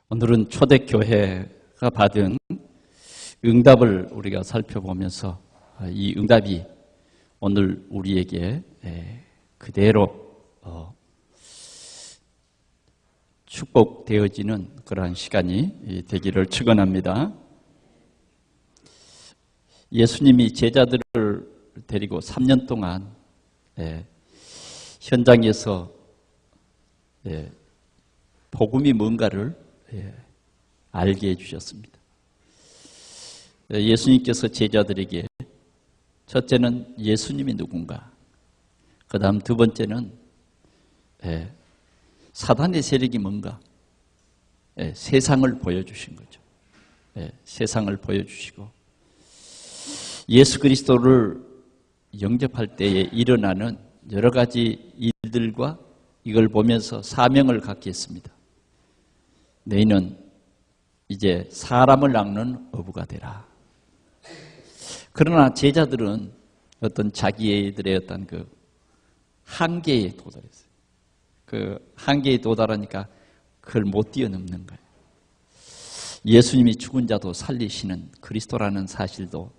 오늘은 초대교회가 받은 응답을 우리가 살펴보면서 이 응답이 오늘 우리에게 그대로 축복되어지는 그러한 시간이 되기를 축원합니다. 예수님이 제자들을 데리고 3년 동안 현장에서 복음이 뭔가를 알게 해주셨습니다. 예수님께서 제자들에게 첫째는 예수님이 누군가, 그 다음 두 번째는 사단의 세력이 뭔가, 세상을 보여주신 거죠. 세상을 보여주시고 예수 그리스도를 영접할 때에 일어나는 여러 가지 일들과 이걸 보면서 사명을 갖게 했습니다. 너희는 이제 사람을 낚는 어부가 되라. 그러나 제자들은 어떤 자기들의 어떤 그 한계에 도달했어요. 그 한계에 도달하니까 그걸 못 뛰어넘는 거예요. 예수님이 죽은 자도 살리시는 그리스도라는 사실도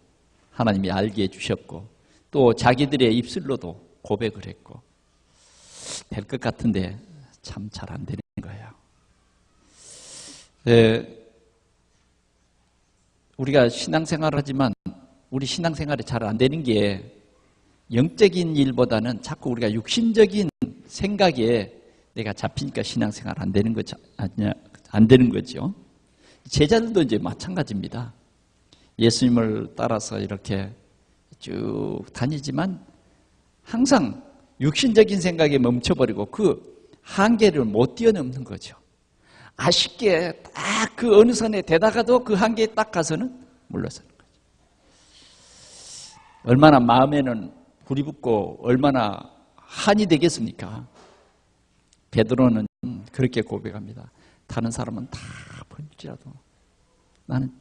하나님이 알게 해주셨고, 또 자기들의 입술로도 고백을 했고, 될 것 같은데 참 잘 안 되는 거예요. 우리가 신앙생활을 하지만 우리 신앙생활이 잘 안 되는 게 영적인 일보다는 자꾸 우리가 육신적인 생각에 내가 잡히니까 신앙생활 안 되는 거죠. 안 되는 거죠. 제자들도 이제 마찬가지입니다. 예수님을 따라서 이렇게 쭉 다니지만 항상 육신적인 생각에 멈춰버리고 그 한계를 못 뛰어넘는 거죠. 아쉽게 딱 그 어느 선에 대다가도 그 한계에 딱 가서는 물러서는 거죠. 얼마나 마음에는 불이 붙고 얼마나 한이 되겠습니까? 베드로는 그렇게 고백합니다. 다른 사람은 다 버릴지라도 나는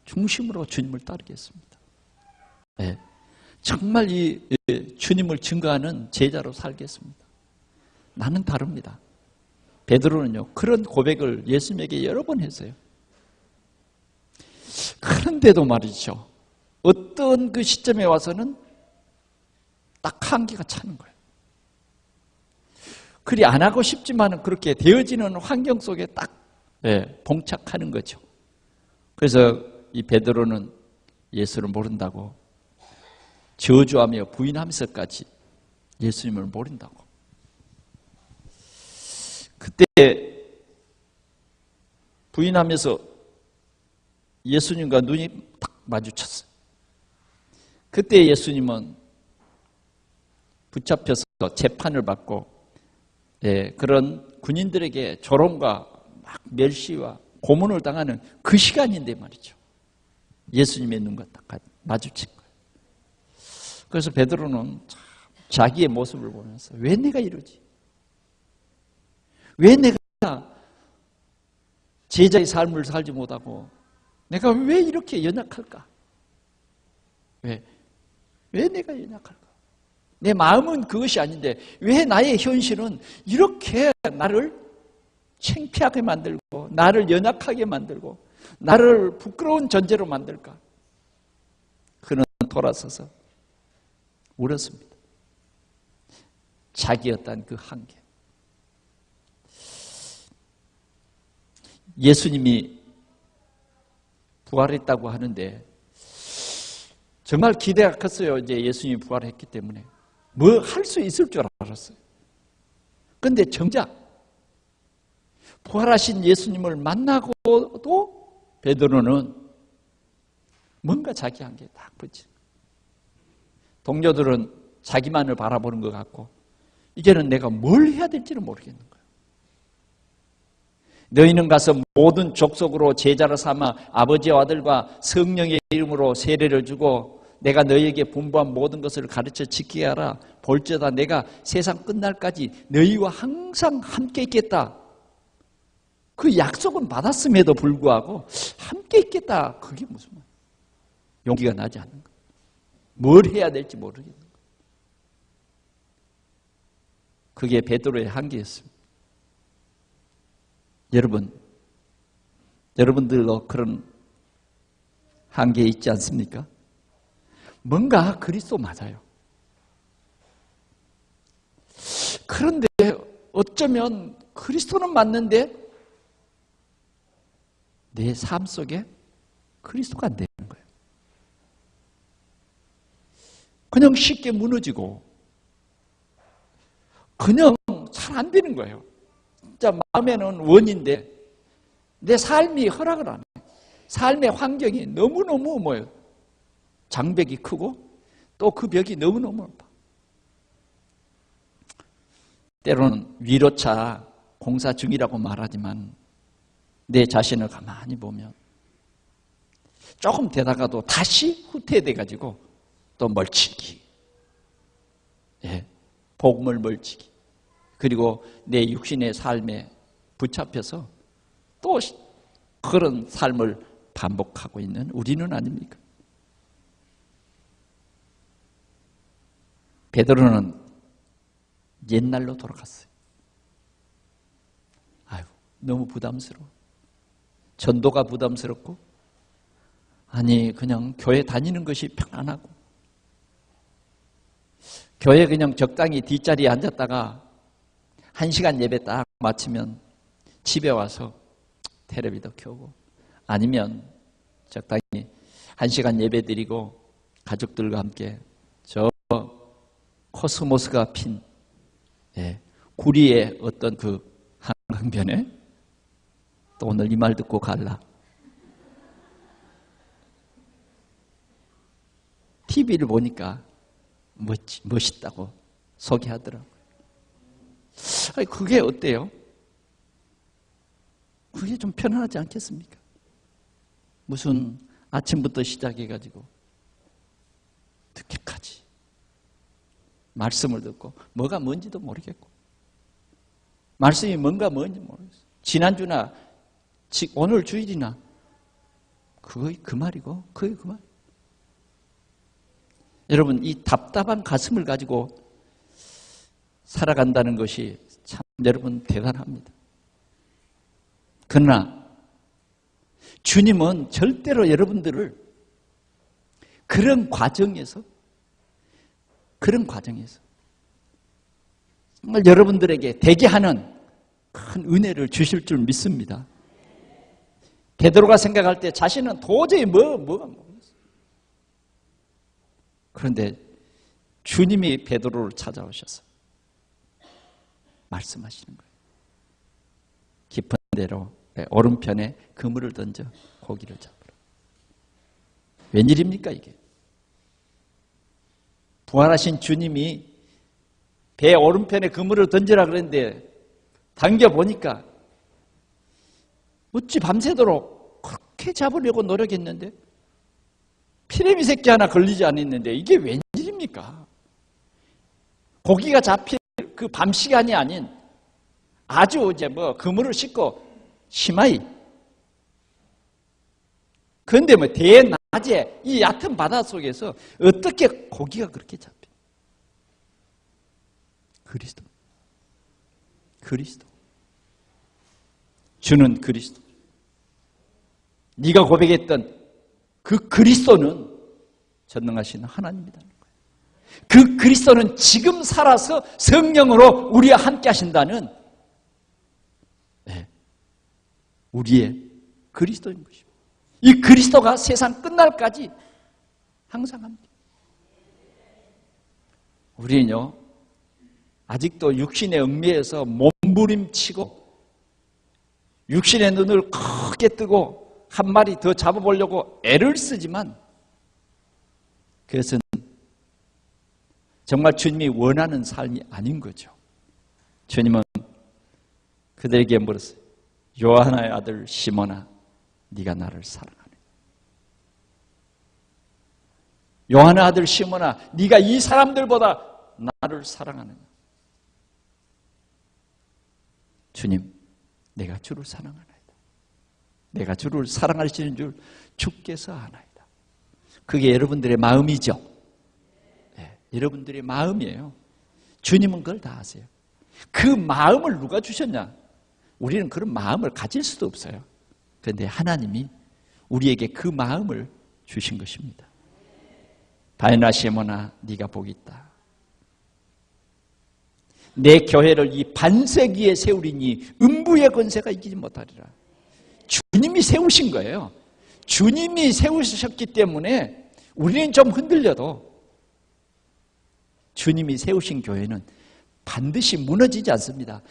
중심으로 주님을 따르겠습니다. 정말 이 주님을 증거하는 제자로 살겠습니다. 나는 다릅니다. 베드로는요, 그런 고백을 예수님에게 여러 번 했어요. 그런데도 말이죠, 어떤 그 시점에 와서는 딱 한계가 차는 거예요. 그리 안 하고 싶지만 그렇게 되어지는 환경 속에 딱 봉착하는 거죠. 그래서 이 베드로는 예수를 모른다고 저주하며 부인하면서까지 예수님을 모른다고. 그때 부인하면서 예수님과 눈이 딱 마주쳤어요. 그때 예수님은 붙잡혀서 재판을 받고 그런 군인들에게 조롱과 막 멸시와 고문을 당하는 그 시간인데 말이죠. 예수님의 눈과 딱 마주친 거예요. 그래서 베드로는 자기의 모습을 보면서 왜 내가 이러지? 왜 내가 제자의 삶을 살지 못하고 내가 왜 이렇게 연약할까? 왜 내가 연약할까? 내 마음은 그것이 아닌데 왜 나의 현실은 이렇게 나를 창피하게 만들고 나를 연약하게 만들고 나를 부끄러운 존재로 만들까? 그는 돌아서서 울었습니다. 자기였던 그 한계. 예수님이 부활했다고 하는데 정말 기대가 컸어요. 이제 예수님이 부활했기 때문에 뭐 할 수 있을 줄 알았어요. 그런데 정작 부활하신 예수님을 만나고도 베드로는 뭔가 자기 한계에 딱 붙지. 동료들은 자기만을 바라보는 것 같고 이제는 내가 뭘 해야 될지를 모르겠는 거예요. 너희는 가서 모든 족속으로 제자를 삼아 아버지와 아들과 성령의 이름으로 세례를 주고 내가 너희에게 분부한 모든 것을 가르쳐 지키게 하라. 볼지어다 내가 세상 끝날까지 너희와 항상 함께 있겠다. 그 약속은 받았음에도 불구하고 함께 있겠다. 그게 무슨 말이에요? 용기가 나지 않는 거예요. 뭘 해야 될지 모르겠는 거예요. 그게 베드로의 한계였습니다. 여러분, 여러분들도 그런 한계에 있지 않습니까? 뭔가 그리스도 맞아요. 그런데 어쩌면 그리스도는 맞는데 내 삶 속에 그리스도가 안 되는 거예요. 그냥 쉽게 무너지고 그냥 잘 안 되는 거예요. 진짜 마음에는 원인데 내 삶이 허락을 안 해요. 삶의 환경이 너무너무 뭐예요? 장벽이 크고 또 그 벽이 너무너무 높아. 때로는 위로차 공사 중이라고 말하지만 내 자신을 가만히 보면 조금 되다가도 다시 후퇴돼가지고 또 멀치기, 복음을 멀치기, 그리고 내 육신의 삶에 붙잡혀서 또 그런 삶을 반복하고 있는 우리는 아닙니까? 베드로는 옛날로 돌아갔어요. 아유, 너무 부담스러워. 전도가 부담스럽고, 아니 그냥 교회 다니는 것이 편안하고, 교회 그냥 적당히 뒷자리에 앉았다가 1시간 예배 딱 마치면 집에 와서 텔레비도 켜고, 아니면 적당히 1시간 예배 드리고 가족들과 함께 저 코스모스가 핀 구리의 어떤 그 한강변에, 또 오늘 이 말 듣고 갈라, TV를 보니까 멋있다고 소개하더라고요. 아니, 그게 어때요? 그게 좀 편안하지 않겠습니까? 무슨 아침부터 시작해가지고 늦게까지 말씀을 듣고 뭐가 뭔지도 모르겠고, 말씀이 뭔가 뭔지 모르겠어요. 지난주나 오늘 주일이나 그거 그 말이고 그게 그 말. 여러분, 이 답답한 가슴을 가지고 살아간다는 것이 참 여러분 대단합니다. 그러나 주님은 절대로 여러분들을 그런 과정에서 정말 여러분들에게 되게 하는 큰 은혜를 주실 줄 믿습니다. 베드로가 생각할 때 자신은 도저히 뭐가 모르겠어요. 그런데 주님이 베드로를 찾아오셔서 말씀하시는 거예요. 깊은 데로 오른편에 그물을 던져 고기를 잡으라. 웬일입니까 이게? 부활하신 주님이 배 오른편에 그물을 던지라 그랬는데 당겨보니까 어찌 밤새도록 그렇게 잡으려고 노력했는데 피레미 새끼 하나 걸리지 않았는데 이게 웬일입니까? 고기가 잡힐 그 밤 시간이 아닌 아주 이제 그물을 싣고 심하이, 그런데 대낮에 이 얕은 바다 속에서 어떻게 고기가 그렇게 잡혀? 그리스도. 주는 그리스도. 네가 고백했던 그 그리스도는 전능하신 하나님이라는 거예요. 그 그리스도는 지금 살아서 성령으로 우리와 함께 하신다는 우리의 그리스도인 것입니다. 이 그리스도가 세상 끝날까지 항상 합니다. 우리는요, 아직도 육신의 얽매여서 몸부림치고 육신의 눈을 크게 뜨고 한 마리 더 잡아보려고 애를 쓰지만 그것은 정말 주님이 원하는 삶이 아닌 거죠. 주님은 그들에게 물었어요. 요한의 아들 시몬아, 네가 나를 사랑하네. 요한의 아들 시몬아, 네가 이 사람들보다 나를 사랑하느냐? 주님, 내가 주를 사랑하나이다. 내가 주를 사랑하시는 줄 주께서 아나이다. 그게 여러분들의 마음이죠. 네, 여러분들의 마음이에요. 주님은 그걸 다 아세요. 그 마음을 누가 주셨냐? 우리는 그런 마음을 가질 수도 없어요. 그런데 하나님이 우리에게 그 마음을 주신 것입니다. 바에나 시몬아 네가 복이 있다. 내 교회를 이 반세기에 세우리니 음부의 권세가 이기지 못하리라. 주님이 세우신 거예요. 주님이 세우셨기 때문에 우리는 좀 흔들려도 주님이 세우신 교회는 반드시 무너지지 않습니다.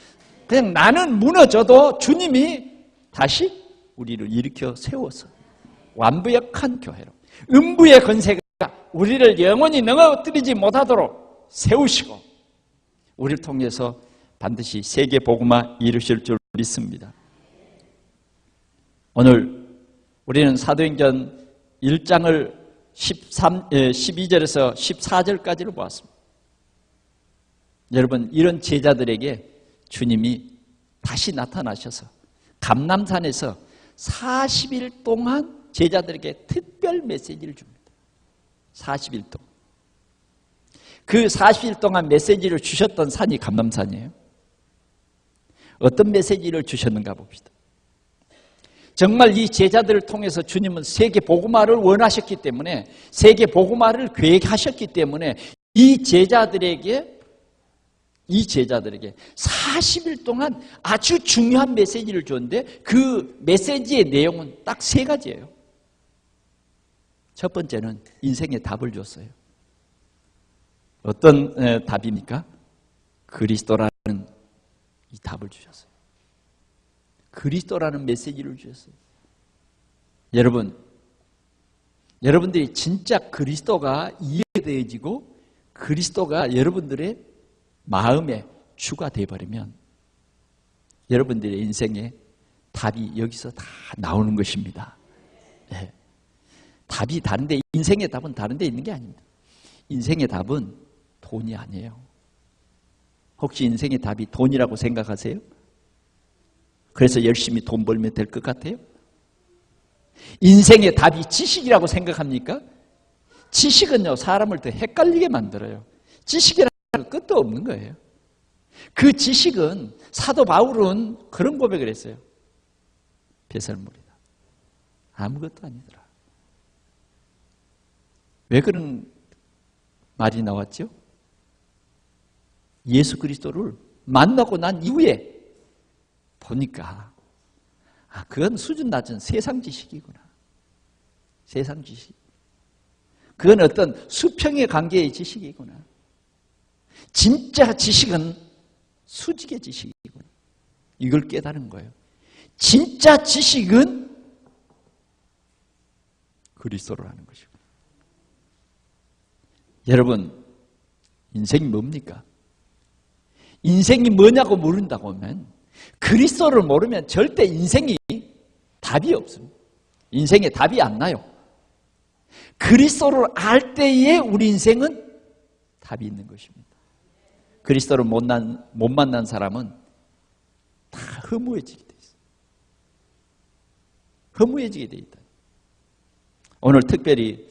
그냥 나는 무너져도 주님이 다시 우리를 일으켜 세워서 완벽한 교회로 음부의 권세가 우리를 영원히 넘어뜨리지 못하도록 세우시고 우리를 통해서 반드시 세계 복음화 이루실 줄 믿습니다. 오늘 우리는 사도행전 1장을 12절에서 14절까지를 보았습니다. 여러분, 이런 제자들에게 주님이 다시 나타나셔서 감람산에서 40일 동안 제자들에게 특별 메시지를 줍니다. 40일 동안. 그 40일 동안 메시지를 주셨던 산이 감람산이에요. 어떤 메시지를 주셨는가 봅시다. 정말 이 제자들을 통해서 주님은 세계 복음화를 원하셨기 때문에 세계 복음화를 계획하셨기 때문에 이 제자들에게 40일 동안 아주 중요한 메시지를 줬는데 그 메시지의 내용은 딱 3가지예요. 첫 번째는 인생의 답을 줬어요. 어떤 답입니까? 그리스도라는 이 답을 주셨어요. 그리스도라는 메시지를 주셨어요. 여러분들이 진짜 그리스도가 이해되어지고 그리스도가 여러분들의 마음의 주가 되어버리면 여러분들의 인생에 답이 여기서 다 나오는 것입니다. 네. 답이 다른데, 인생의 답은 다른 데 있는 게 아닙니다. 인생의 답은 돈이 아니에요. 혹시 인생의 답이 돈이라고 생각하세요? 그래서 열심히 돈 벌면 될 것 같아요? 인생의 답이 지식이라고 생각합니까? 지식은요, 사람을 더 헷갈리게 만들어요. 지식이라는 건 끝도 없는 거예요. 그 지식은 사도 바울은 그런 고백을 했어요. 배설물이다. 아무것도 아니더라. 왜 그런 말이 나왔죠? 예수 그리스도를 만나고 난 이후에 보니까 그건 수준 낮은 세상 지식이구나. 세상 지식. 그건 어떤 수평의 관계의 지식이구나. 진짜 지식은 수직의 지식이구나. 이걸 깨달은 거예요. 진짜 지식은 그리스도라는 것이고. 여러분, 인생이 뭡니까? 인생이 뭐냐고 모른다고 하면 그리스도를 모르면 절대 인생이 답이 없습니다. 인생에 답이 안 나요. 그리스도를 알 때에 우리 인생은 답이 있는 것입니다. 그리스도를 못 만난 사람은 다 허무해지게 돼 있어요. 허무해지게 돼 있다. 오늘 특별히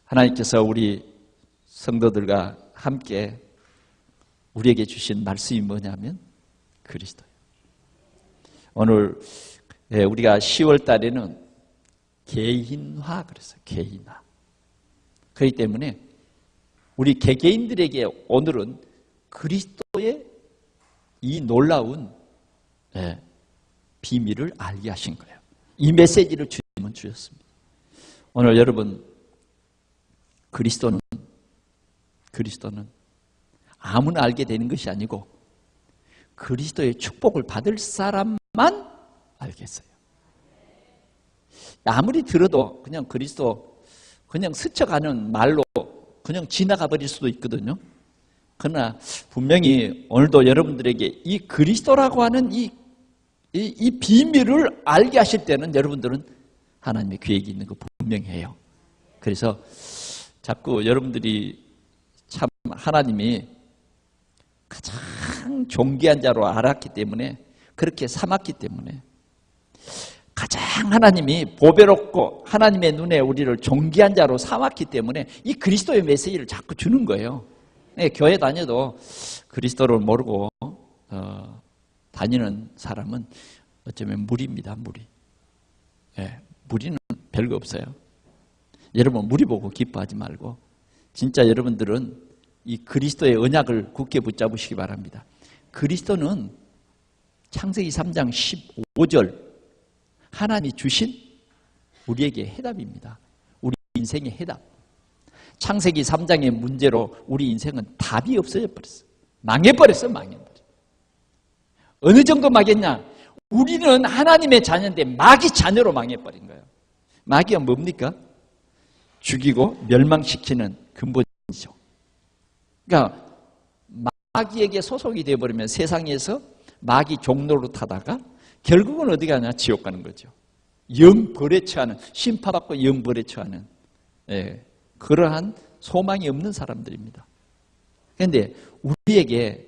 하나님께서 우리 성도들과 함께 우리에게 주신 말씀이 뭐냐면 그리스도예요. 오늘 우리가 10월 달에는 개인화 그랬어요. 개인화. 그렇기 때문에 우리 개개인들에게 오늘은 그리스도의 이 놀라운 비밀을 알게 하신 거예요. 이 메시지를 주님은 주셨습니다. 오늘 여러분, 그리스도는 아무나 알게 되는 것이 아니고 그리스도의 축복을 받을 사람만 알겠어요. 아무리 들어도 그냥 그리스도 그냥 스쳐가는 말로 그냥 지나가 버릴 수도 있거든요. 그러나 분명히 오늘도 여러분들에게 이 그리스도라고 하는 이 비밀을 알게 하실 때는 여러분들은 하나님의 계획이 있는 거 분명히 해요. 그래서 자꾸 여러분들이 참 하나님이 가장 존귀한 자로 알았기 때문에 그렇게 삼았기 때문에 가장 하나님이 보배롭고 하나님의 눈에 우리를 존귀한 자로 삼았기 때문에 이 그리스도의 메시지를 자꾸 주는 거예요. 교회 다녀도 그리스도를 모르고 다니는 사람은 어쩌면 무리입니다. 무리. 예, 무리는 별거 없어요. 여러분 무리 보고 기뻐하지 말고 진짜 여러분들은 이 그리스도의 언약을 굳게 붙잡으시기 바랍니다. 그리스도는 창세기 3장 15절 하나님이 주신 우리에게 해답입니다. 우리 인생의 해답. 창세기 3장의 문제로 우리 인생은 답이 없어져 버렸어요. 망해버렸어요. 망해버렸어요. 어느 정도 망했냐? 우리는 하나님의 자녀인데 마귀 자녀로 망해버린 거예요. 마귀가 뭡니까? 죽이고 멸망시키는 근본이죠. 그러니까 마귀에게 소속이 되어버리면 세상에서 마귀 종로로 타다가 결국은 어디 가냐? 지옥 가는 거죠. 영벌에 처하는, 심판받고 영벌에 처하는, 예, 그러한 소망이 없는 사람들입니다. 그런데 우리에게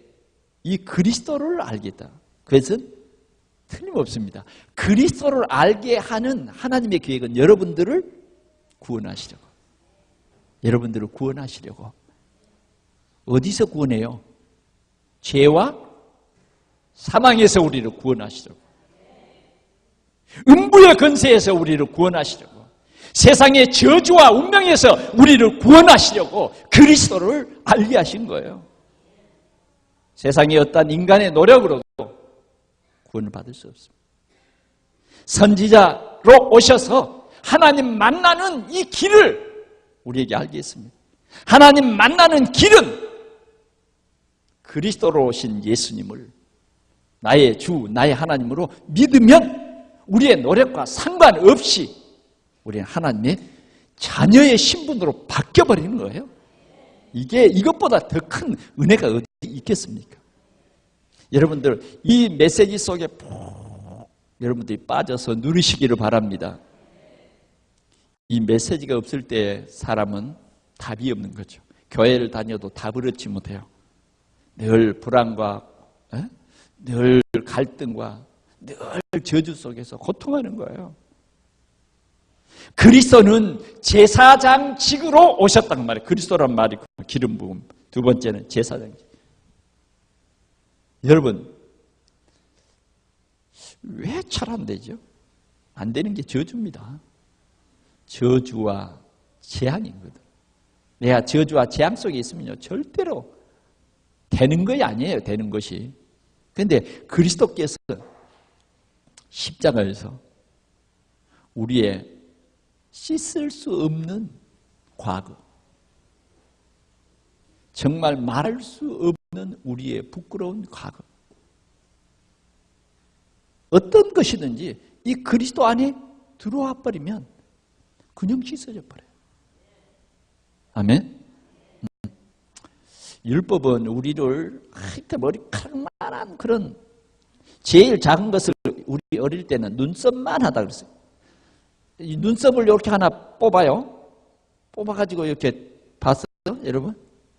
이 그리스도를 알겠다. 그것은 틀림없습니다. 그리스도를 알게 하는 하나님의 계획은 여러분들을 구원하시려고. 여러분들을 구원하시려고. 어디서 구원해요? 죄와 사망에서 우리를 구원하시려고. 음부의 권세에서 우리를 구원하시려고. 세상의 저주와 운명에서 우리를 구원하시려고 그리스도를 알게 하신 거예요. 세상의 어떤 인간의 노력으로도 구원을 받을 수 없습니다. 선지자로 오셔서 하나님 만나는 이 길을 우리에게 알게 했습니다. 하나님 만나는 길은 그리스도로 오신 예수님을 나의 주, 나의 하나님으로 믿으면 우리의 노력과 상관없이 우리는 하나님의 자녀의 신분으로 바뀌어버리는 거예요. 이것보다 더 큰 은혜가 어디 있겠습니까? 여러분들 이 메시지 속에 푹 여러분들이 빠져서 누리시기를 바랍니다. 이 메시지가 없을 때 사람은 답이 없는 거죠. 교회를 다녀도 답을 얻지 못해요. 늘 불안과 늘 갈등과 늘 저주 속에서 고통하는 거예요. 그리스도는 제사장직으로 오셨다는 말이에요. 그리스도란 말이 기름 부음. 두 번째는 제사장직. 여러분 왜 잘 안 되죠? 안 되는 게 저주입니다. 저주와 재앙이거든. 내가 저주와 재앙 속에 있으면요 절대로 되는 것이 아니에요. 되는 것이. 그런데 그리스도께서 십자가에서 우리의 씻을 수 없는 과거, 정말 말할 수 없는 우리의 부끄러운 과거, 어떤 것이든지 이 그리스도 안에 들어와 버리면 그냥 씻어져 버려요. 아멘. 율법은 우리를 하여튼 머리카락만한 그런 제일 작은 것을 우리 어릴 때는 눈썹만 하다 그랬어요. 이 눈썹을 이렇게 하나 뽑아요. 뽑아가지고 이렇게 봤어요, 여러분?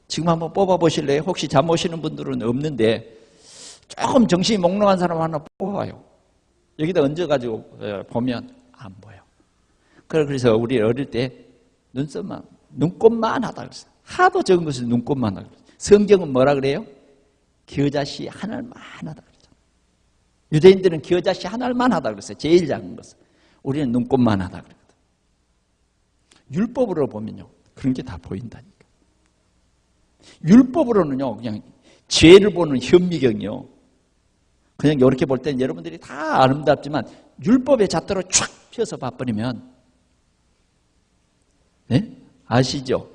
지금 한번 뽑아 보실래요? 혹시 잠 오시는 분들은 없는데 조금 정신이 몽롱한 사람 하나 뽑아요. 여기다 얹어가지고 보면 안 보여. 그래서 우리 어릴 때 눈썹만, 눈곱만 하다 그랬어요. 하도 적은 것을 눈곱만 하다 그랬어요. 성경은 뭐라 그래요? 겨자씨 하나만 하다 그랬죠. 유대인들은 겨자씨 하나만 하다 그랬어요. 제일 작은 것은. 우리는 눈곱만 하다 그랬거든. 율법으로 보면요 그런 게 다 보인다니까. 율법으로는요 그냥 죄를 보는 현미경이요 그냥 이렇게 볼 때는 여러분들이 다 아름답지만 율법의 잣대로 촥 펴서 봐버리면 네? 아시죠?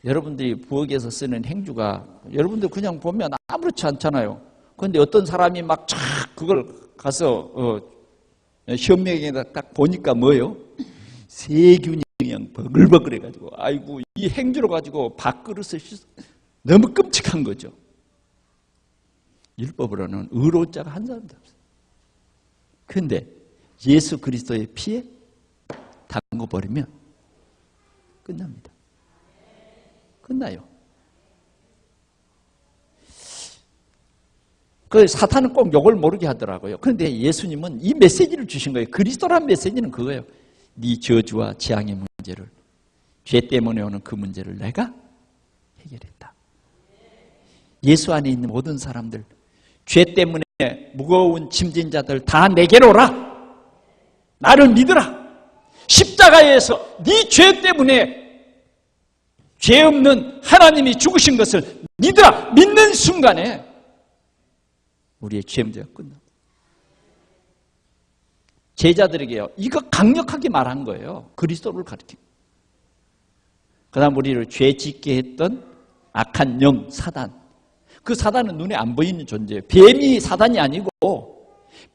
여러분들이 부엌에서 쓰는 행주가 여러분들 그냥 보면 아무렇지 않잖아요. 그런데 어떤 사람이 막 촥 그걸 가서 현미경에다 딱 보니까 뭐예요? 세균이 그냥 버글버글해가지고 아이고 이 행주로 가지고 밥그릇을 너무 끔찍한 거죠. 율법으로는 의로운 자가 한 사람도 없어요. 그런데 예수 그리스도의 피에 담궈버리면 끝납니다. 끝나요. 그 사탄은 꼭 욕을 모르게 하더라고요. 그런데 예수님은 이 메시지를 주신 거예요. 그리스도란 메시지는 그거예요. 네 저주와 재앙의 문제를, 죄 때문에 오는 그 문제를 내가 해결했다. 예수 안에 있는 모든 사람들, 죄 때문에 무거운 짐진 자들 다 내게로 오라. 나를 믿으라. 십자가에서 네 죄 때문에 죄 없는 하나님이 죽으신 것을 믿으라 믿는 순간에 우리의 죄 문제가 끝납니다. 제자들에게요, 이거 강력하게 말한 거예요. 그리스도를 가르치고. 그 다음 우리를 죄 짓게 했던 악한 영 사단, 그 사단은 눈에 안 보이는 존재예요. 뱀이 사단이 아니고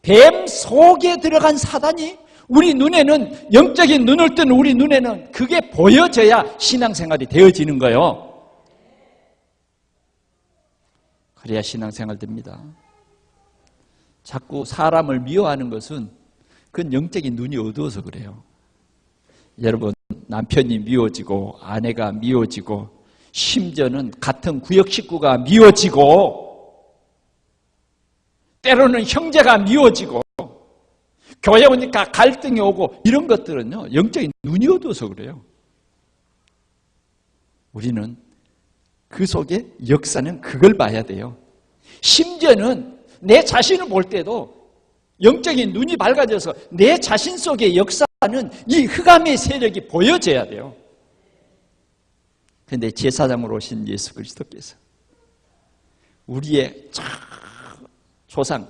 뱀 속에 들어간 사단이 우리 눈에는, 영적인 눈을 뜬 우리 눈에는 그게 보여져야 신앙생활이 되어지는 거예요. 그래야 신앙생활 됩니다. 자꾸 사람을 미워하는 것은 그건 영적인 눈이 어두워서 그래요. 여러분, 남편이 미워지고 아내가 미워지고 심지어는 같은 구역 식구가 미워지고 때로는 형제가 미워지고 교회 오니까 갈등이 오고 이런 것들은요, 영적인 눈이 어두워서 그래요. 우리는 그 속에 역사는 그걸 봐야 돼요. 심지어는 내 자신을 볼 때도 영적인 눈이 밝아져서 내 자신 속의 역사는 이 흑암의 세력이 보여져야 돼요. 그런데 제사장으로 오신 예수 그리스도께서 우리의 조상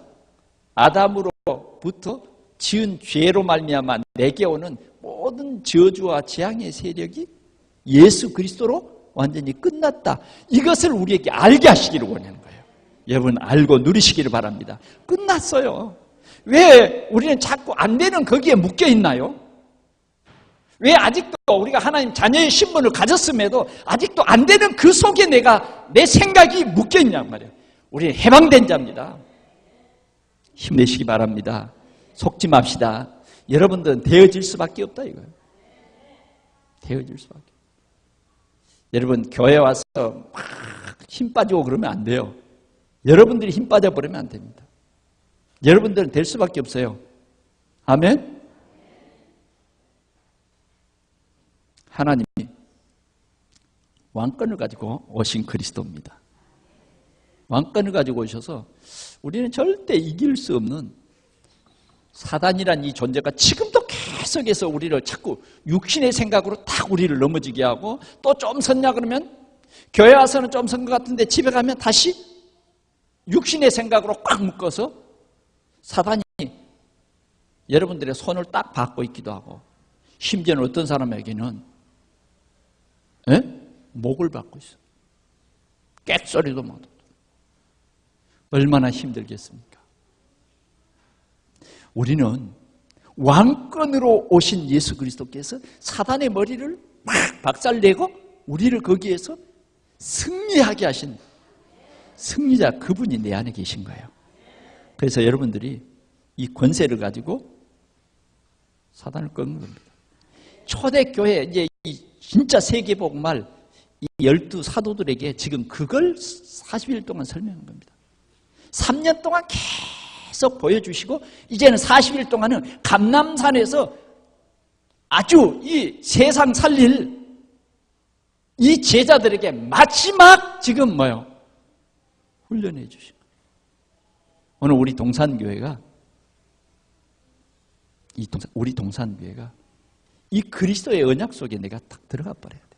아담으로부터 지은 죄로 말미암아 내게 오는 모든 저주와 재앙의 세력이 예수 그리스도로 완전히 끝났다. 이것을 우리에게 알게 하시기를 원하는 거예요. 여러분, 알고 누리시기를 바랍니다. 끝났어요. 왜 우리는 자꾸 안 되는 거기에 묶여 있나요? 왜 아직도 우리가 하나님 자녀의 신분을 가졌음에도 아직도 안 되는 그 속에 내 생각이 묶여 있냔 말이에요. 우리는 해방된 자입니다. 힘내시기 바랍니다. 속지 맙시다. 여러분들은 되어질 수밖에 없다 이거예요. 되어질 수밖에. 여러분, 교회 와서 막 힘 빠지고 그러면 안 돼요. 여러분들이 힘 빠져버리면 안 됩니다. 여러분들은 될 수밖에 없어요. 아멘? 하나님이 왕권을 가지고 오신 그리스도입니다. 왕권을 가지고 오셔서 우리는 절대 이길 수 없는 사단이란 이 존재가 지금도 계속해서 우리를 자꾸 육신의 생각으로 딱 우리를 넘어지게 하고, 또 좀 섰냐 그러면 교회 와서는 좀 선 것 같은데 집에 가면 다시 육신의 생각으로 꽉 묶어서 사단이 여러분들의 손을 딱 받고 있기도 하고, 심지어는 어떤 사람에게는 목을 받고 있어요. 꽥소리도 못 하고. 얼마나 힘들겠습니까? 우리는 왕권으로 오신 예수 그리스도께서 사단의 머리를 막 박살내고 우리를 거기에서 승리하게 하신 승리자, 그분이 내 안에 계신 거예요. 그래서 여러분들이 이 권세를 가지고 사단을 꺾는 겁니다. 초대교회, 이제 이 진짜 세계복음할 이 12 사도들에게 지금 그걸 40일 동안 설명한 겁니다. 3년 동안 계속 보여주시고, 이제는 40일 동안은 감람산에서 아주 이 세상 살릴 이 제자들에게 마지막 지금 훈련해 주신 거예요. 오늘 우리 동산교회가 우리 동산교회가 이 그리스도의 언약 속에 내가 딱 들어가 버려야 돼.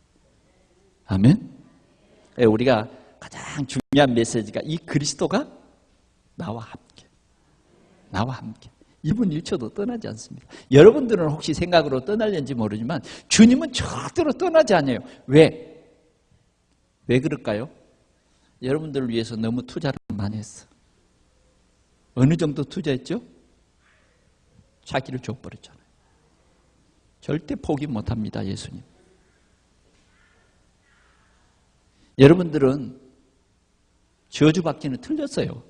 아멘? 우리가 가장 중요한 메시지가 이 그리스도가 나와 함께 1분 1초도 떠나지 않습니다. 여러분들은 혹시 생각으로 떠날는지 모르지만 주님은 절대로 떠나지 않아요. 왜 그럴까요? 여러분들을 위해서 너무 투자를 많이 했어. 어느 정도 투자했죠? 자기를 줘버렸잖아요. 절대 포기 못합니다, 예수님. 여러분들은 저주받기는 틀렸어요.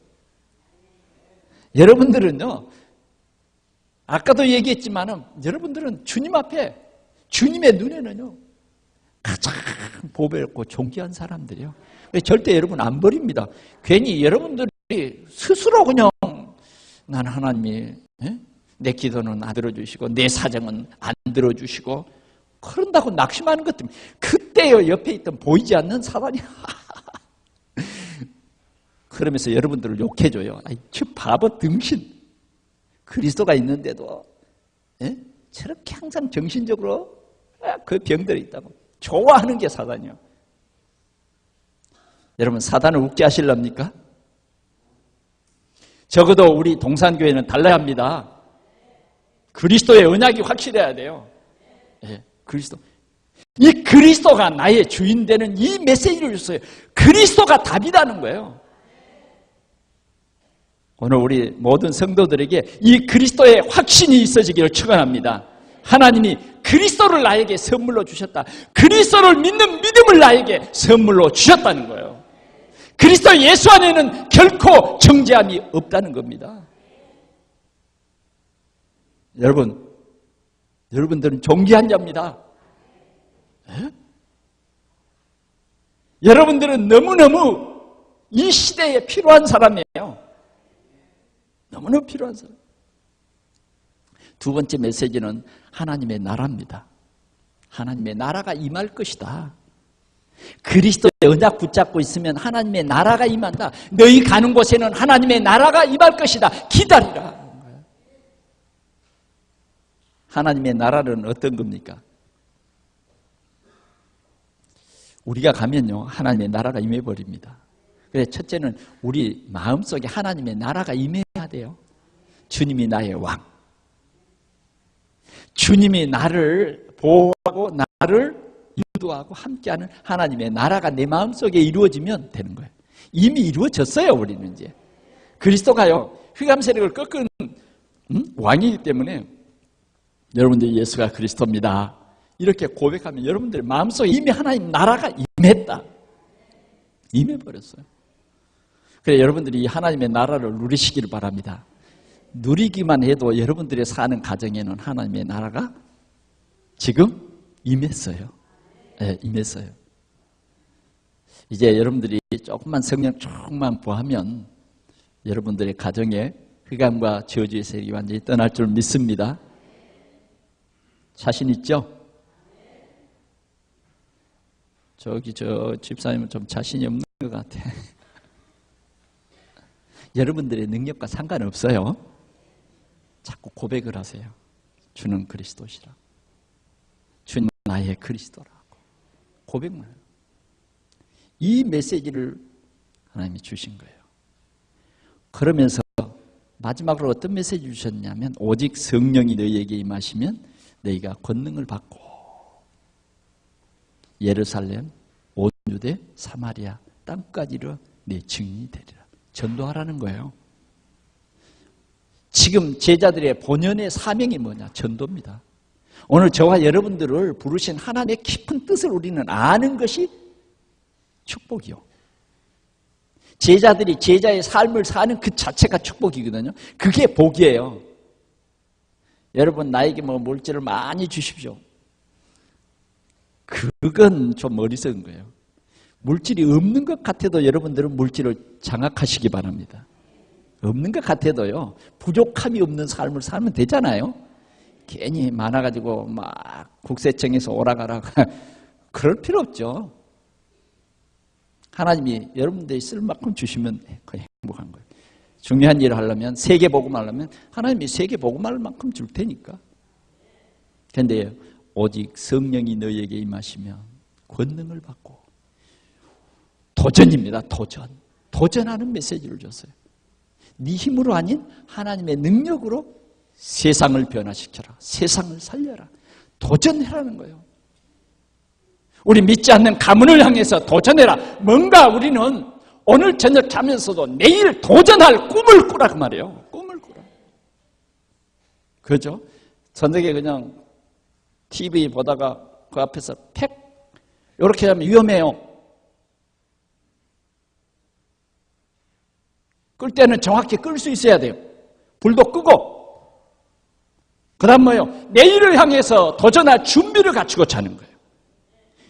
여러분들은요, 아까도 얘기했지만은 여러분들은 주님 앞에, 주님의 눈에는요 가장 보배롭고 존귀한 사람들이요. 절대 여러분 안 버립니다. 괜히 여러분들이 스스로 그냥 나는 하나님이 내 기도는 안 들어주시고 내 사정은 안 들어주시고 그런다고 낙심하는 것 때문에, 그때요 옆에 있던 보이지 않는 사단이 그러면서 여러분들을 욕해줘요. 아이, 저 바보 등신, 그리스도가 있는데도 저렇게 항상 정신적으로 그 병들어 있다고. 좋아하는 게 사단이요. 여러분, 사단을 웃게 하실랍니까? 적어도 우리 동산교회는 달라야 합니다. 그리스도의 언약이 확실해야 돼요. 예, 그리스도. 이 그리스도가 나의 주인 되는 이 메시지를 줬어요. 그리스도가 답이라는 거예요. 오늘 우리 모든 성도들에게 이 그리스도의 확신이 있어지기를 축원합니다. 하나님이 그리스도를 나에게 선물로 주셨다. 그리스도를 믿는 믿음을 나에게 선물로 주셨다는 거예요. 그리스도 예수 안에는 결코 정죄함이 없다는 겁니다. 여러분들은 존귀한 자입니다. 에? 여러분들은 너무너무 이 시대에 필요한 사람이에요. 너무너무 필요한 사람. 두 번째 메시지는 하나님의 나라입니다. 하나님의 나라가 임할 것이다. 그리스도의 언약 붙잡고 있으면 하나님의 나라가 임한다. 너희 가는 곳에는 하나님의 나라가 임할 것이다. 기다리라. 하나님의 나라는 어떤 겁니까? 우리가 가면요, 하나님의 나라가 임해버립니다. 그래서 첫째는 우리 마음속에 하나님의 나라가 임해야 돼요. 주님이 나의 왕. 주님이 나를 보호하고 나를 인도하고 함께하는 하나님의 나라가 내 마음속에 이루어지면 되는 거예요. 이미 이루어졌어요. 우리는 이제 그리스도가요, 휘감 세력을 꺾은 왕이기 때문에 여러분들이 예수가 그리스도입니다 이렇게 고백하면 여러분들 마음속에 이미 하나님 나라가 임했다. 임해버렸어요. 그래서 여러분들이 이 하나님의 나라를 누리시기를 바랍니다. 누리기만 해도 여러분들의 사는 가정에는 하나님의 나라가 지금 임했어요. 네, 임했어요. 이제 여러분들이 조금만 성령 조금만 보하면 여러분들의 가정에 흑암과 저주의 세력이 완전히 떠날 줄 믿습니다. 자신 있죠? 저기 저 집사님은 좀 자신이 없는 것 같아. 여러분들의 능력과 상관없어요. 자꾸 고백을 하세요. 주는 그리스도시라. 주는 나의 그리스도라고. 고백만 해요. 이 메시지를 하나님이 주신 거예요. 그러면서 마지막으로 어떤 메시지 주셨냐면 오직 성령이 너희에게 임하시면 너희가 권능을 받고 예루살렘, 온 유대, 사마리아 땅까지 이르러 내 증인이 되리라. 전도하라는 거예요. 지금 제자들의 본연의 사명이 뭐냐? 전도입니다. 오늘 저와 여러분들을 부르신 하나님의 깊은 뜻을 우리는 아는 것이 축복이요. 제자들이 제자의 삶을 사는 그 자체가 축복이거든요. 그게 복이에요. 여러분 나에게 뭐 물질을 많이 주십시오. 그건 좀 어리석은 거예요. 물질이 없는 것 같아도 여러분들은 물질을 장악하시기 바랍니다. 없는 것 같아도요, 부족함이 없는 삶을 살면 되잖아요. 괜히 많아가지고 막 국세청에서 오라가라고 그럴 필요 없죠. 하나님이 여러분들이 쓸 만큼 주시면 그냥 행복한 거예요. 중요한 일을 하려면, 세계복음 하려면 하나님이 세계복음 할 만큼 줄 테니까. 그런데 오직 성령이 너희에게 임하시면 권능을 받고, 도전입니다. 도전하는 메시지를 줬어요. 네 힘으로 아닌 하나님의 능력으로 세상을 변화시켜라. 세상을 살려라. 도전해라는 거예요. 우리 믿지 않는 가문을 향해서 도전해라. 뭔가 우리는 오늘 저녁 자면서도 내일 도전할 꿈을 꾸라 그 말이에요. 꿈을 꾸라. 그죠? 저녁에 그냥 TV 보다가 그 앞에서 팩 이렇게 하면 위험해요. 끌 때는 정확히 끌 수 있어야 돼요. 불도 끄고. 그 다음 뭐예요? 내일을 향해서 도전할 준비를 갖추고 자는 거예요.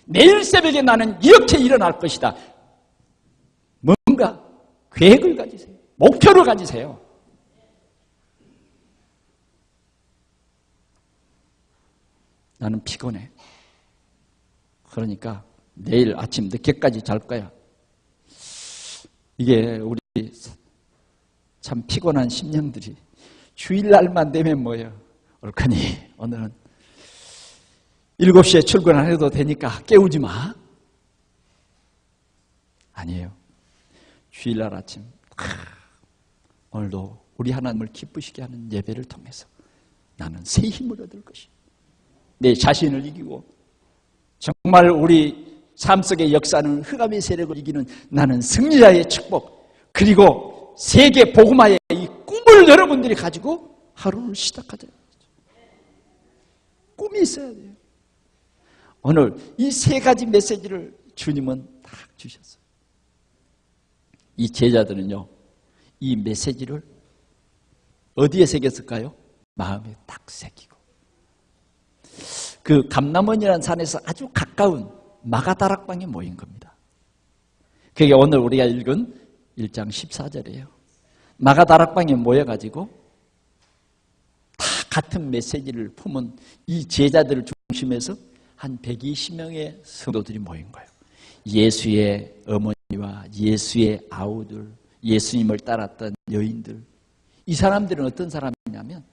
내일 새벽에 나는 이렇게 일어날 것이다. 뭔가 계획을 가지세요. 목표를 가지세요. 나는 피곤해. 그러니까 내일 아침 늦게까지 잘 거야. 이게 우리 참 피곤한 심령들이 주일날만 되면 뭐예요? 옳거니 오늘은 7시에 출근 안 해도 되니까 깨우지 마. 아니에요. 주일날 아침 오늘도 우리 하나님을 기쁘시게 하는 예배를 통해서 나는 새 힘을 얻을 것이야. 내 자신을 이기고 정말 우리 삶 속의 역사는 흑암의 세력을 이기는 나는 승리자의 축복, 그리고 세계 복음화의 이 꿈을 여러분들이 가지고 하루를 시작하자. 꿈이 있어야 돼요. 오늘 이 세 가지 메시지를 주님은 딱 주셨어요. 이 제자들은요, 이 메시지를 어디에 새겼을까요? 마음에 딱 새기고, 그 감람원이라는 산에서 아주 가까운 마가다락방에 모인 겁니다. 그게 오늘 우리가 읽은 1장 14절이에요. 마가다락방에 모여가지고 다 같은 메시지를 품은 이 제자들을 중심해서 한 120명의 성도들이 모인 거예요. 예수의 어머니와 예수의 아우들, 예수님을 따랐던 여인들, 이 사람들은 어떤 사람이냐면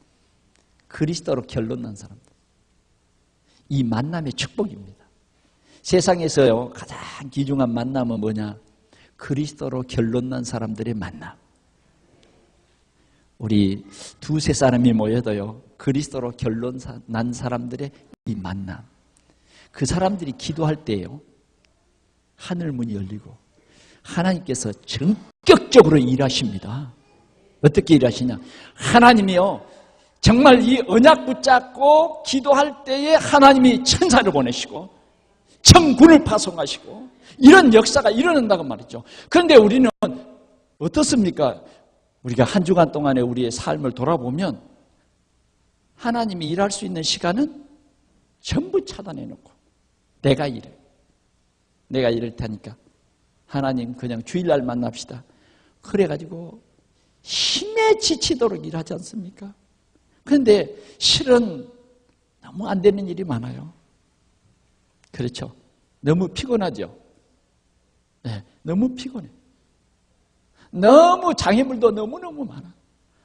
그리스도로 결론난 사람들. 이 만남의 축복입니다. 세상에서요 가장 귀중한 만남은 뭐냐? 그리스도로 결론난 사람들의 만남. 우리 두세 사람이 모여도요 그리스도로 결론난 사람들의 이 만남. 그 사람들이 기도할 때요 하늘 문이 열리고 하나님께서 전격적으로 일하십니다. 어떻게 일하시냐? 하나님이요 정말 이 언약 붙잡고 기도할 때에 하나님이 천사를 보내시고 천군을 파송하시고 이런 역사가 일어난다고 말이죠. 그런데 우리는 어떻습니까? 우리가 한 주간 동안에 우리의 삶을 돌아보면 하나님이 일할 수 있는 시간은 전부 차단해놓고 내가 일해. 내가 이럴 테니까 하나님 그냥 주일날 만납시다. 그래가지고 힘에 지치도록 일하지 않습니까? 그런데 실은 너무 안 되는 일이 많아요. 그렇죠? 너무 피곤하죠? 네, 너무 피곤해. 너무 장애물도 너무너무 많아.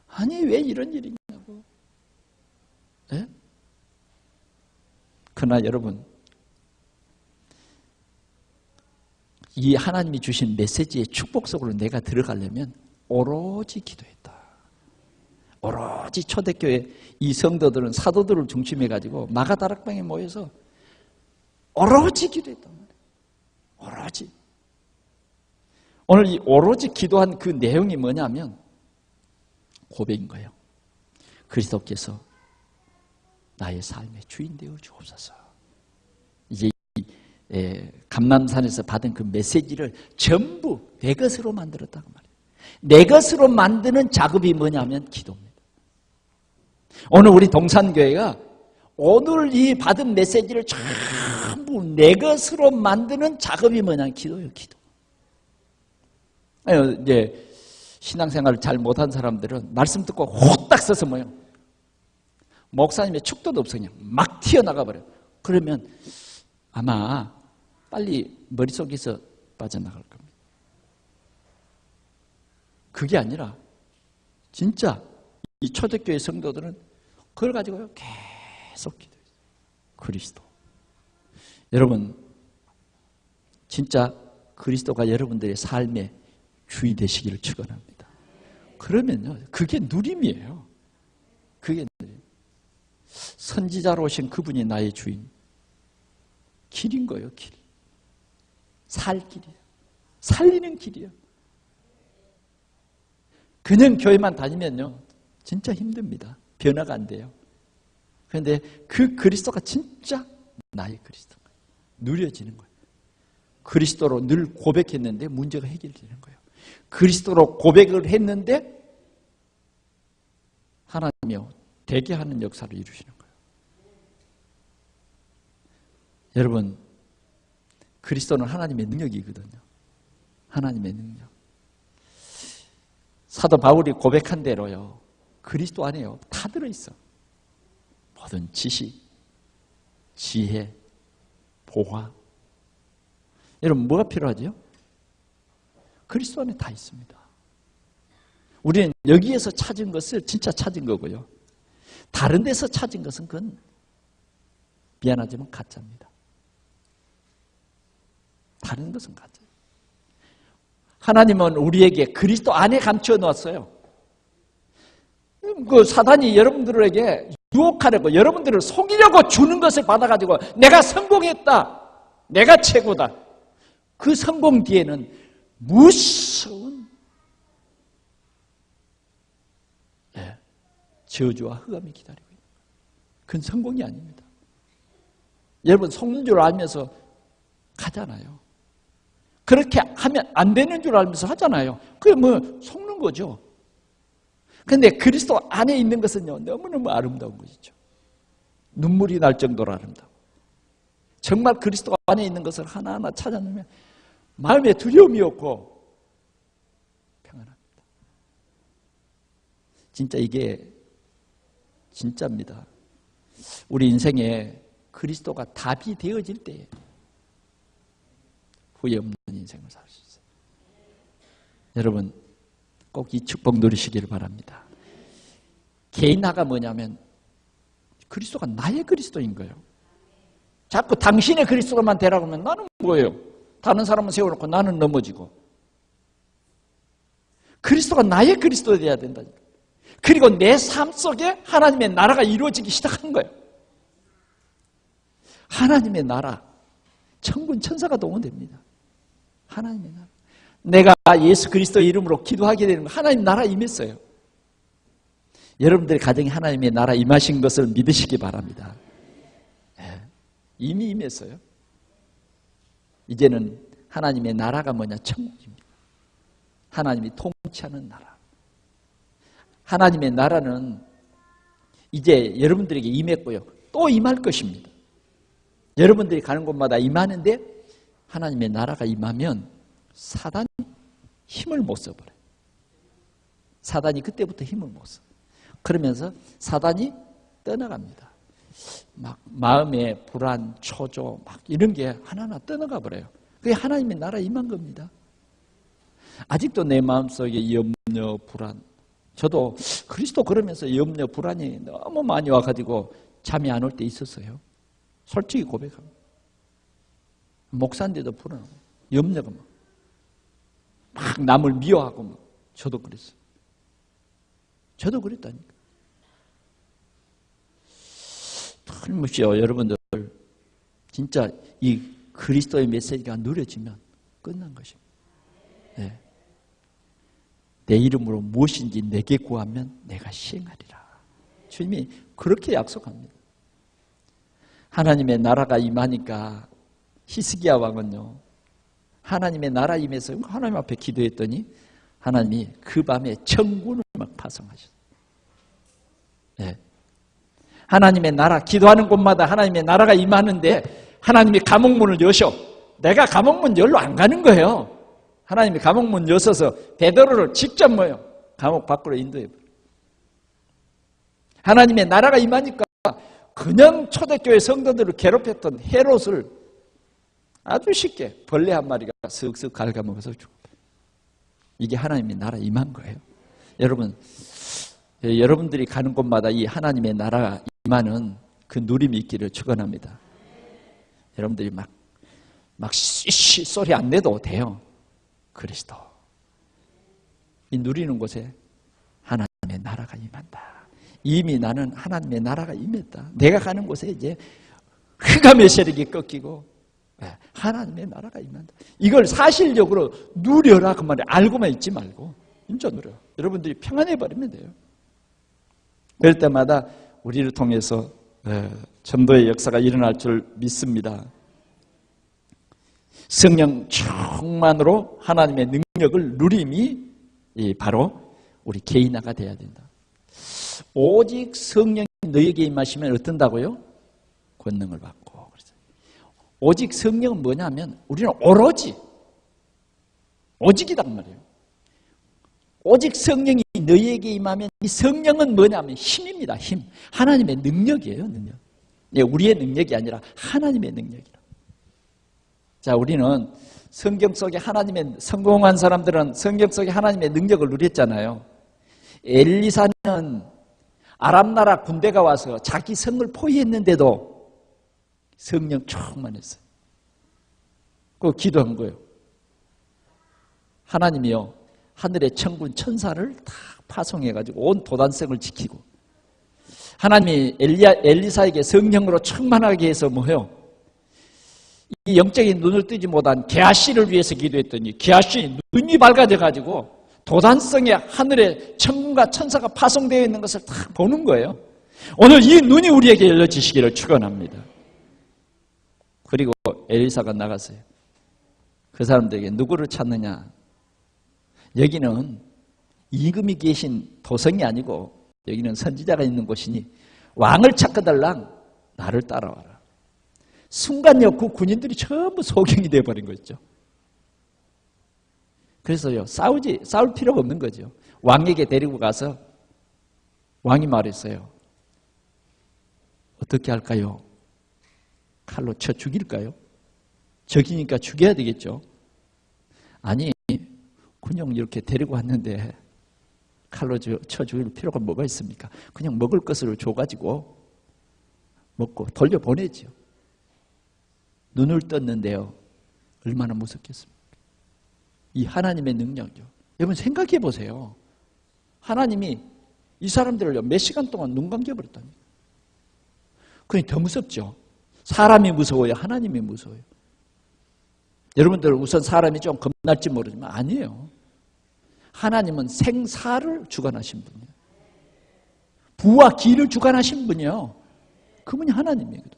아니 왜 이런 일이 있냐고. 네? 그러나 여러분 이 하나님이 주신 메시지의 축복 속으로 내가 들어가려면 오로지 기도했다. 오로지 초대교회 이 성도들은 사도들을 중심해가지고 마가다락방에 모여서 오로지 기도했단 말이에요. 오로지. 오늘 이 오로지 기도한 그 내용이 뭐냐면 고백인 거예요. 그리스도께서 나의 삶의 주인 되어 주옵소서. 이제 감람산에서 받은 그 메시지를 전부 내 것으로 만들었다고 말이에요. 내 것으로 만드는 작업이 뭐냐면 기도입니다. 오늘 우리 동산교회가 오늘 이 받은 메시지를 전부 내 것으로 만드는 작업이 뭐냐면 기도예요. 기도. 이제 신앙생활을 잘 못한 사람들은 말씀 듣고 호딱 서서 뭐예요? 목사님의 축도도 없어 그냥 막 튀어나가 버려요. 그러면 아마 빨리 머릿속에서 빠져나갈 겁니다. 그게 아니라 진짜 이 초대교회 성도들은 그걸 가지고요 계속 기도해요. 그리스도. 여러분 진짜 그리스도가 여러분들의 삶의 주인 되시기를 축원합니다. 그러면요 그게 누림이에요. 그게 누림. 선지자로 오신 그분이 나의 주인. 길인 거예요. 길. 살 길이에요. 살리는 길이에요. 그냥 교회만 다니면요 진짜 힘듭니다. 변화가 안 돼요. 그런데 그 그리스도가 진짜 나의 그리스도인 거예요. 누려지는 거예요. 그리스도로 늘 고백했는데 문제가 해결되는 거예요. 그리스도로 고백을 했는데 하나님이요 되게 하는 역사를 이루시는 거예요. 여러분 그리스도는 하나님의 능력이거든요. 하나님의 능력. 사도 바울이 고백한 대로요 그리스도 안에요 다 들어있어. 모든 지식, 지혜, 보화. 여러분 뭐가 필요하죠? 그리스도 안에 다 있습니다. 우리는 여기에서 찾은 것을 진짜 찾은 거고요. 다른 데서 찾은 것은 그건 미안하지만 가짜입니다. 다른 것은 가짜. 하나님은 우리에게 그리스도 안에 감춰 놓았어요. 그 사단이 여러분들에게 유혹하려고 여러분들을 속이려고 주는 것을 받아가지고 내가 성공했다, 내가 최고다. 그 성공 뒤에는 무서운 저주와 흑암이 기다리고 있는 거예요. 그건 성공이 아닙니다. 여러분 속는 줄 알면서 가잖아요. 그렇게 하면 안 되는 줄 알면서 하잖아요. 그게 뭐 속는 거죠. 그런데 그리스도 안에 있는 것은요, 너무너무 아름다운 것이죠. 눈물이 날 정도로 아름다워. 정말 그리스도 안에 있는 것을 하나하나 찾아내면 마음에 두려움이 없고 평안합니다. 진짜 이게 진짜입니다. 우리 인생에 그리스도가 답이 되어질 때 후회 없는 인생을 살 수 있어요. 여러분 꼭 이 축복 누리시기를 바랍니다. 개인화가 뭐냐면 그리스도가 나의 그리스도인 거예요. 자꾸 당신의 그리스도만 되라고 하면 나는 뭐예요? 다른 사람은 세워놓고 나는 넘어지고. 그리스도가 나의 그리스도가 되어야 된다니까. 그리고 내 삶 속에 하나님의 나라가 이루어지기 시작한 거예요. 하나님의 나라, 천군 천사가 동원됩니다. 하나님의 나라. 내가 예수 그리스도의 이름으로 기도하게 되는 거 하나님 나라 임했어요. 여러분들의 가정에 하나님의 나라 임하신 것을 믿으시기 바랍니다. 이미 임했어요. 이제는 하나님의 나라가 뭐냐? 천국입니다. 하나님이 통치하는 나라. 하나님의 나라는 이제 여러분들에게 임했고요. 또 임할 것입니다. 여러분들이 가는 곳마다 임하는데 하나님의 나라가 임하면 사단이 힘을 못 써버려요. 사단이 그때부터 힘을 못 써. 그러면서 사단이 떠나갑니다. 막 마음의 불안, 초조 막 이런 게 하나하나 떠나가 버려요. 그게 하나님의 나라에 임한 겁니다. 아직도 내 마음속에 염려, 불안. 저도 그리스도 그러면서 염려, 불안이 너무 많이 와가지고 잠이 안 올 때 있었어요. 솔직히 고백합니다. 목사인데도 불안하고 염려가 막 남을 미워하고 막 저도 그랬어요. 저도 그랬다니까. 틀림없이요, 여러분들 진짜 이 그리스도의 메시지가 누려지면 끝난 것입니다. 네. 내 이름으로 무엇인지 내게 구하면 내가 시행하리라. 주님이 그렇게 약속합니다. 하나님의 나라가 임하니까 히스기야 왕은요, 하나님의 나라 임해서 하나님 앞에 기도했더니 하나님이 그 밤에 천군을 막 파송하셨어요. 네. 하나님의 나라, 기도하는 곳마다 하나님의 나라가 임하는데 하나님이 감옥문을 여셔. 내가 감옥문 열로 안 가는 거예요. 하나님이 감옥문 여셔서 베드로를 직접 모여 감옥 밖으로 인도해버려요. 하나님의 나라가 임하니까 그냥 초대교회 성도들을 괴롭혔던 헤롯을 아주 쉽게 벌레 한 마리가 쓱쓱 갉아먹어서 죽어요. 이게 하나님의 나라 임한 거예요. 여러분, 여러분들이 가는 곳마다 이 하나님의 나라가 임하는 그 누림이 있기를 축원합니다. 여러분들이 막 씨씨 소리 안 내도 돼요. 그리스도. 이 누리는 곳에 하나님의 나라가 임한다. 이미 나는 하나님의 나라가 임했다. 내가 가는 곳에 이제 흑암의 세력이 꺾이고 하나님의 나라가 임한다. 이걸 사실적으로 누려라 그 말이에요. 알고만 있지 말고 진짜 누려. 여러분들이 평안해버리면 돼요. 그럴 때마다 우리를 통해서 전도의 역사가 일어날 줄 믿습니다. 성령 충만으로 하나님의 능력을 누림이 바로 우리 개인화가 돼야 된다. 오직 성령이 너에게 임하시면 어떤다고요? 권능을 받고. 오직 성령은 뭐냐면 우리는 오직이란 말이에요. 오직 성령이 너희에게 임하면 이 성령은 뭐냐면 힘입니다. 힘. 하나님의 능력이에요. 능력. 우리의 능력이 아니라 하나님의 능력이라. 자, 우리는 성경 속에 하나님의 성공한 사람들은 성경 속에 하나님의 능력을 누렸잖아요. 엘리사는 아람 나라 군대가 와서 자기 성을 포위했는데도 성령 충만했어요. 그거 기도한 거예요. 하나님이요, 하늘의 천군 천사를 다 파송해가지고 온 도단성을 지키고, 하나님이 엘리사에게 성령으로 충만하게 해서 뭐예요? 이 영적인 눈을 뜨지 못한 게하시를 위해서 기도했더니 게하시 눈이 밝아져가지고 도단성에 하늘의 천군과 천사가 파송되어 있는 것을 다 보는 거예요. 오늘 이 눈이 우리에게 열려지시기를 축원합니다. 그리고 엘리사가 나갔어요. 그 사람들에게 누구를 찾느냐? 여기는 임금이 계신 도성이 아니고 여기는 선지자가 있는 곳이니 왕을 찾거들랑 나를 따라와라. 순간요, 그 군인들이 전부 소경이 되어버린 거죠. 그래서요, 싸울 필요가 없는 거죠. 왕에게 데리고 가서 왕이 말했어요. 어떻게 할까요? 칼로 쳐 죽일까요? 적이니까 죽여야 되겠죠. 아니, 그냥 이렇게 데리고 왔는데 칼로 쳐 죽일 필요가 뭐가 있습니까? 그냥 먹을 것을 줘가지고 먹고 돌려보내죠. 눈을 떴는데요, 얼마나 무섭겠습니까? 이 하나님의 능력이죠. 여러분 생각해 보세요. 하나님이 이 사람들을 몇 시간 동안 눈 감겨버렸다니. 그게 더 무섭죠. 사람이 무서워요? 하나님이 무서워요? 여러분들 우선 사람이 좀 겁날지 모르지만 아니에요. 하나님은 생사를 주관하신 분이에요. 부와 기를 주관하신 분이요. 그분이 하나님이거든요.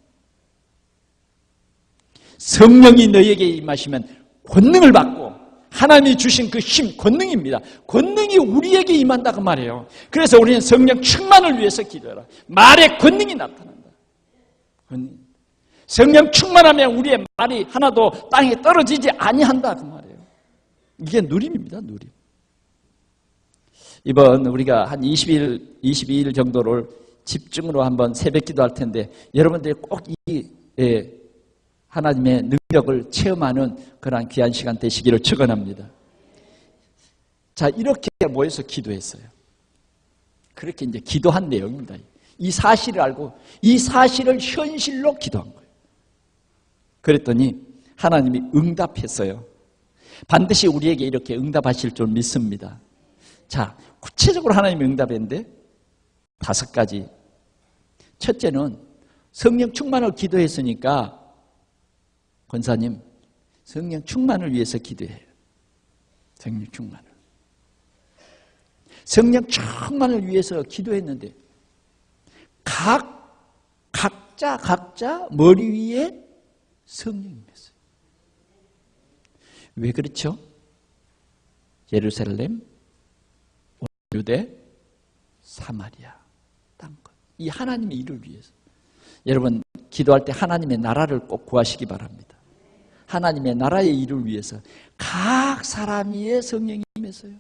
성령이 너에게 임하시면 권능을 받고, 하나님이 주신 그 힘, 권능입니다. 권능이 우리에게 임한다 그 말이에요. 그래서 우리는 성령 충만을 위해서 기도해라. 말에 권능이 나타난다. 성령 충만하면 우리의 말이 하나도 땅에 떨어지지 아니한다 그 말이에요. 이게 누림입니다. 누림. 이번 우리가 한 22일 정도를 집중으로 한번 새벽 기도할 텐데 여러분들이 꼭 이 하나님의 능력을 체험하는 그러한 귀한 시간 되시기를 축원합니다. 자, 이렇게 모여서 기도했어요. 그렇게 이제 기도한 내용입니다. 이 사실을 알고 이 사실을 현실로 기도한 거예요. 그랬더니 하나님이 응답했어요. 반드시 우리에게 이렇게 응답하실 줄 믿습니다. 자, 구체적으로 하나님이 응답했는데 5가지. 첫째는 성령 충만을 기도했으니까 권사님, 성령 충만을 위해서 기도해요. 성령 충만을. 성령 충만을 위해서 기도했는데 각자 머리 위에 성령이 있어요. 왜 그렇죠? 예루살렘, 유대, 사마리아 땅끝. 이 하나님의 일을 위해서. 여러분 기도할 때 하나님의 나라를 꼭 구하시기 바랍니다. 하나님의 나라의 일을 위해서 각 사람 위에 성령이 임했어요.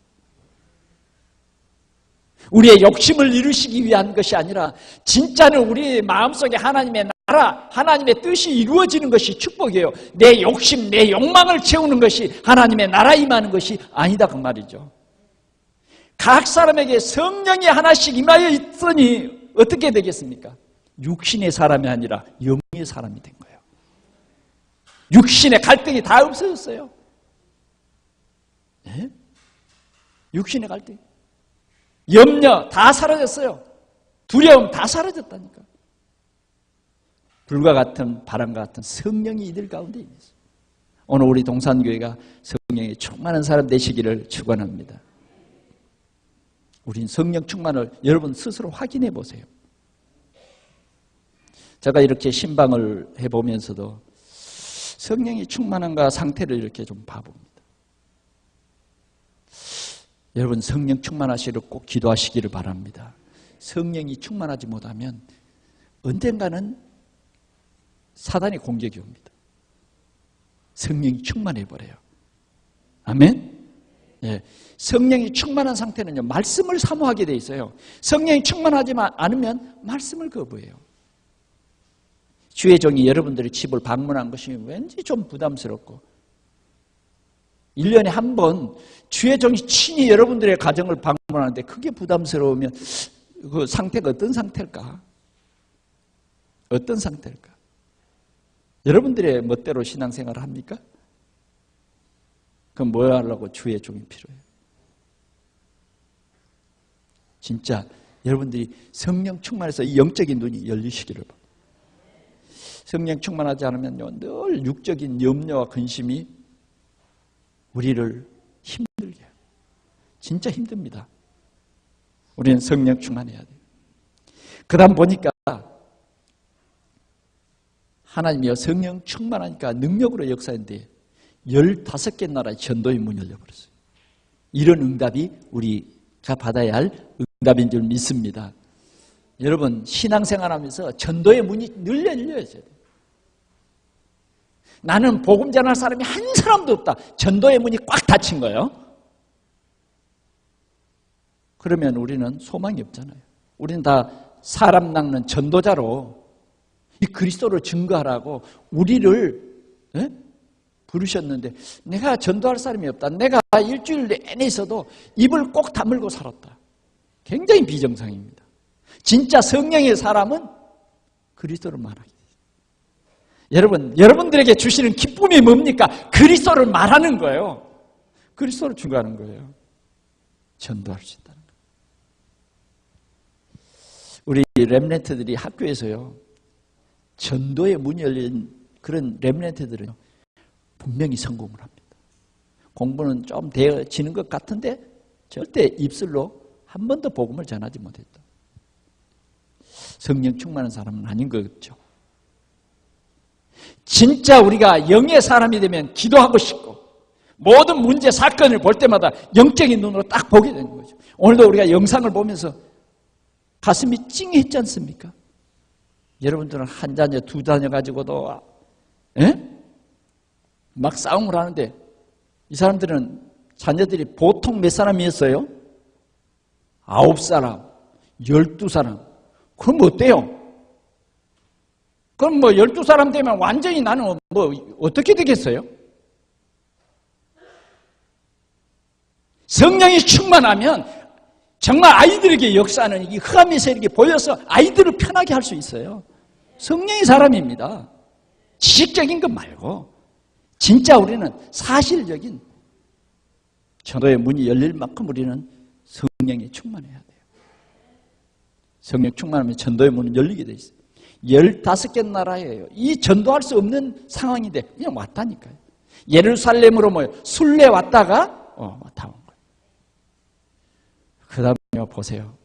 우리의 욕심을 이루시기 위한 것이 아니라 진짜는 우리 마음속에 하나님의 나라, 하나님의 뜻이 이루어지는 것이 축복이에요. 내 욕심, 내 욕망을 채우는 것이 하나님의 나라에 임하는 것이 아니다 그 말이죠. 각 사람에게 성령이 하나씩 임하여 있으니 어떻게 되겠습니까? 육신의 사람이 아니라 영의 사람이 된 거예요. 육신의 갈등이 다 없어졌어요. 네? 육신의 갈등, 염려 다 사라졌어요. 두려움 다 사라졌다니까. 불과 같은 바람과 같은 성령이 이들 가운데 있어요. 오늘 우리 동산교회가 성령이 충만한 사람 되시기를 축원합니다. 우린 성령 충만을 여러분 스스로 확인해 보세요. 제가 이렇게 신방을 해보면서도 성령이 충만한가 상태를 이렇게 좀 봐봅니다. 여러분 성령 충만하시기를 꼭 기도하시기를 바랍니다. 성령이 충만하지 못하면 언젠가는 사단의 공격이 옵니다. 성령이 충만해버려요. 아멘? 예. 성령이 충만한 상태는요, 말씀을 사모하게 돼 있어요. 성령이 충만하지 않으면 말씀을 거부해요. 주의 종이 여러분들의 집을 방문한 것이 왠지 좀 부담스럽고 1년에 한 번 주의 종이 친히 여러분들의 가정을 방문하는데 그게 부담스러우면 그 상태가 어떤 상태일까? 어떤 상태일까? 여러분들의 멋대로 신앙생활을 합니까? 그럼 뭐 하려고 주의 종이 필요해요? 진짜 여러분들이 성령 충만해서 이 영적인 눈이 열리시기를 바랍니다. 성령 충만하지 않으면요, 늘 육적인 염려와 근심이 우리를 힘들게 해요. 진짜 힘듭니다. 우리는 성령 충만해야 돼요. 그 다음 보니까 하나님이여 성령 충만하니까 능력으로 역사했는데 15개 나라의 전도의 문이 열려버렸어요. 이런 응답이 우리가 받아야 할 응답인 줄 믿습니다. 여러분 신앙생활하면서 전도의 문이 늘 열려야 돼요. 나는 복음 전할 사람이 한 사람도 없다. 전도의 문이 꽉 닫힌 거예요. 그러면 우리는 소망이 없잖아요. 우리는 다 사람 낚는 전도자로 이 그리스도를 증거하라고 우리를 부르셨는데 내가 전도할 사람이 없다. 내가 일주일 내내 있어도 입을 꼭 다물고 살았다. 굉장히 비정상입니다. 진짜 성령의 사람은 그리스도를 말하기. 여러분들에게 주시는 기쁨이 뭡니까? 그리스도를 말하는 거예요. 그리스도를 증거하는 거예요. 전도할 수 있다는 거예요. 우리 렘넌트들이 학교에서요, 전도의 문이 열린 그런 렘넌트들은 분명히 성공을 합니다. 공부는 좀 되어지는 것 같은데 절대 입술로 한 번도 복음을 전하지 못했다. 성령 충만한 사람은 아닌 거겠죠. 진짜 우리가 영의 사람이 되면 기도하고 싶고 모든 문제 사건을 볼 때마다 영적인 눈으로 딱 보게 되는 거죠. 오늘도 우리가 영상을 보면서 가슴이 찡했지 않습니까? 여러분들은 한 자녀 두 자녀 가지고도 막 싸움을 하는데 이 사람들은 자녀들이 보통 몇 사람이었어요? 9사람, 12사람. 그럼 어때요? 그럼 12사람 되면 완전히 나는 어떻게 되겠어요? 성령이 충만하면 정말 아이들에게 역사하는 이 흑암의 세력이 보여서 아이들을 편하게 할 수 있어요. 성령의 사람입니다. 지식적인 것 말고 진짜 우리는 사실적인 전도의 문이 열릴 만큼 우리는 성령이 충만해야 돼요. 성령 충만하면 전도의 문은 열리게 돼 있어요. 15개 나라예요. 이 전도할 수 없는 상황인데 그냥 왔다니까요. 예루살렘으로 순례 왔다가 다 온 거예요. 그 다음에 보세요.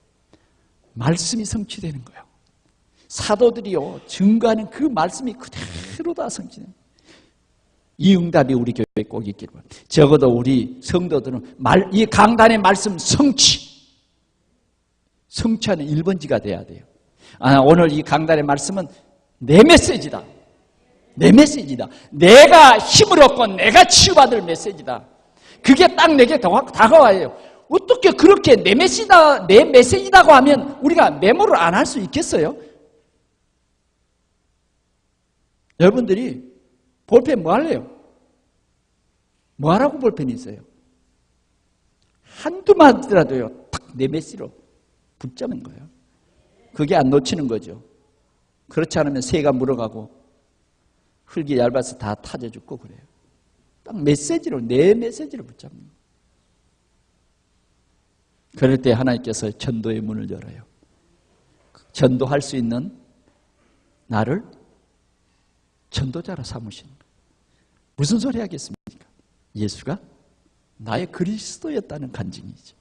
말씀이 성취되는 거예요. 사도들이요 증거하는 그 말씀이 그대로 다 성취되는 거예요. 이 응답이 우리 교회에 꼭 있기를 바랍니다. 적어도 우리 성도들은 이 강단의 말씀 성취하는 1번지가 돼야 돼요. 오늘 이 강단의 말씀은 내 메시지다. 내 메시지다. 내가 힘을 얻고 내가 치유받을 메시지다. 그게 딱 내게 다가와요. 어떻게 그렇게 내 메시지다고 하면 우리가 메모를 안 할 수 있겠어요? 여러분들이 볼펜 뭐 할래요? 뭐 하라고 볼펜이 있어요? 한두 마디라도요, 딱 내 메시지로 붙잡는 거예요. 그게 안 놓치는 거죠. 그렇지 않으면 새가 물어가고 흙이 얇아서 다 타져 죽고 그래요. 딱 메시지로, 내 메시지를 붙잡는 거예요. 그럴 때 하나님께서 전도의 문을 열어요. 전도할 수 있는 나를 전도자로 삼으시는 거예요. 무슨 소리 하겠습니까? 예수가 나의 그리스도였다는 간증이죠.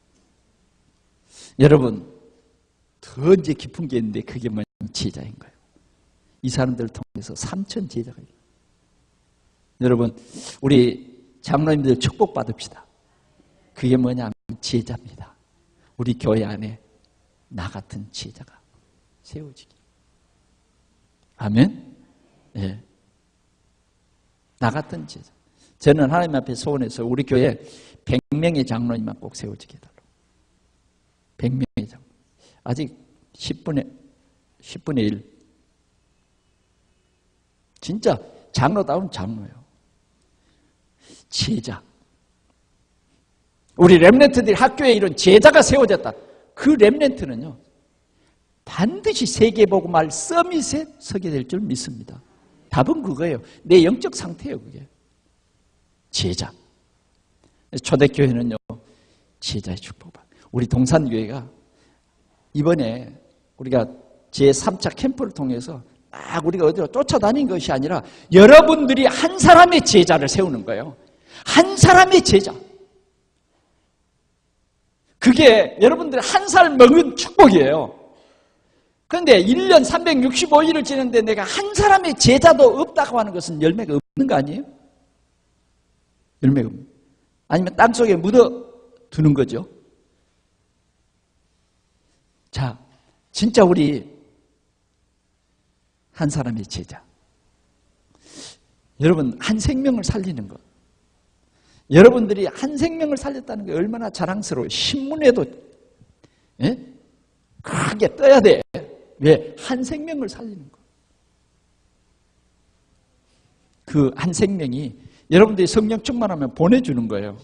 여러분, 더 이제 깊은 게 있는데 그게 뭐냐면 제자인 거예요. 이 사람들을 통해서 3천 제자가 있어요. 여러분, 우리 장로님들 축복 받읍시다. 그게 뭐냐면 제자입니다. 우리 교회 안에 나 같은 제자가 세워지기. 아멘? 네. 나 같은 제자. 저는 하나님 앞에 소원해서 우리 교회 100명의 장로님만 꼭 세워지게 해달라고. 100명의 장로. 아직 10분의 1. 진짜 장로다운 장로예요. 제자. 우리 렘넌트들이 학교에 이런 제자가 세워졌다. 그 렘넌트는요, 반드시 세계복음할 서밋에 서게 될 줄 믿습니다. 답은 그거예요. 내 영적 상태예요. 그게 제자. 초대교회는요 제자의 축복받. 우리 동산교회가 이번에 우리가 제3차 캠프를 통해서 막 우리가 어디로 쫓아다닌 것이 아니라 여러분들이 한 사람의 제자를 세우는 거예요. 한 사람의 제자. 그게 여러분들이 한 살 먹은 축복이에요. 그런데 1년 365일을 지는데 내가 한 사람의 제자도 없다고 하는 것은 열매가 없는 거 아니에요? 열매가 없는. 아니면 땅속에 묻어두는 거죠. 자, 진짜 우리 한 사람의 제자. 여러분, 한 생명을 살리는 것. 여러분들이 한 생명을 살렸다는 게 얼마나 자랑스러워요. 신문에도 크게 떠야 돼. 왜? 한 생명을 살리는 것. 그 한 생명이 여러분들이 성령 충만하면 보내주는 거예요.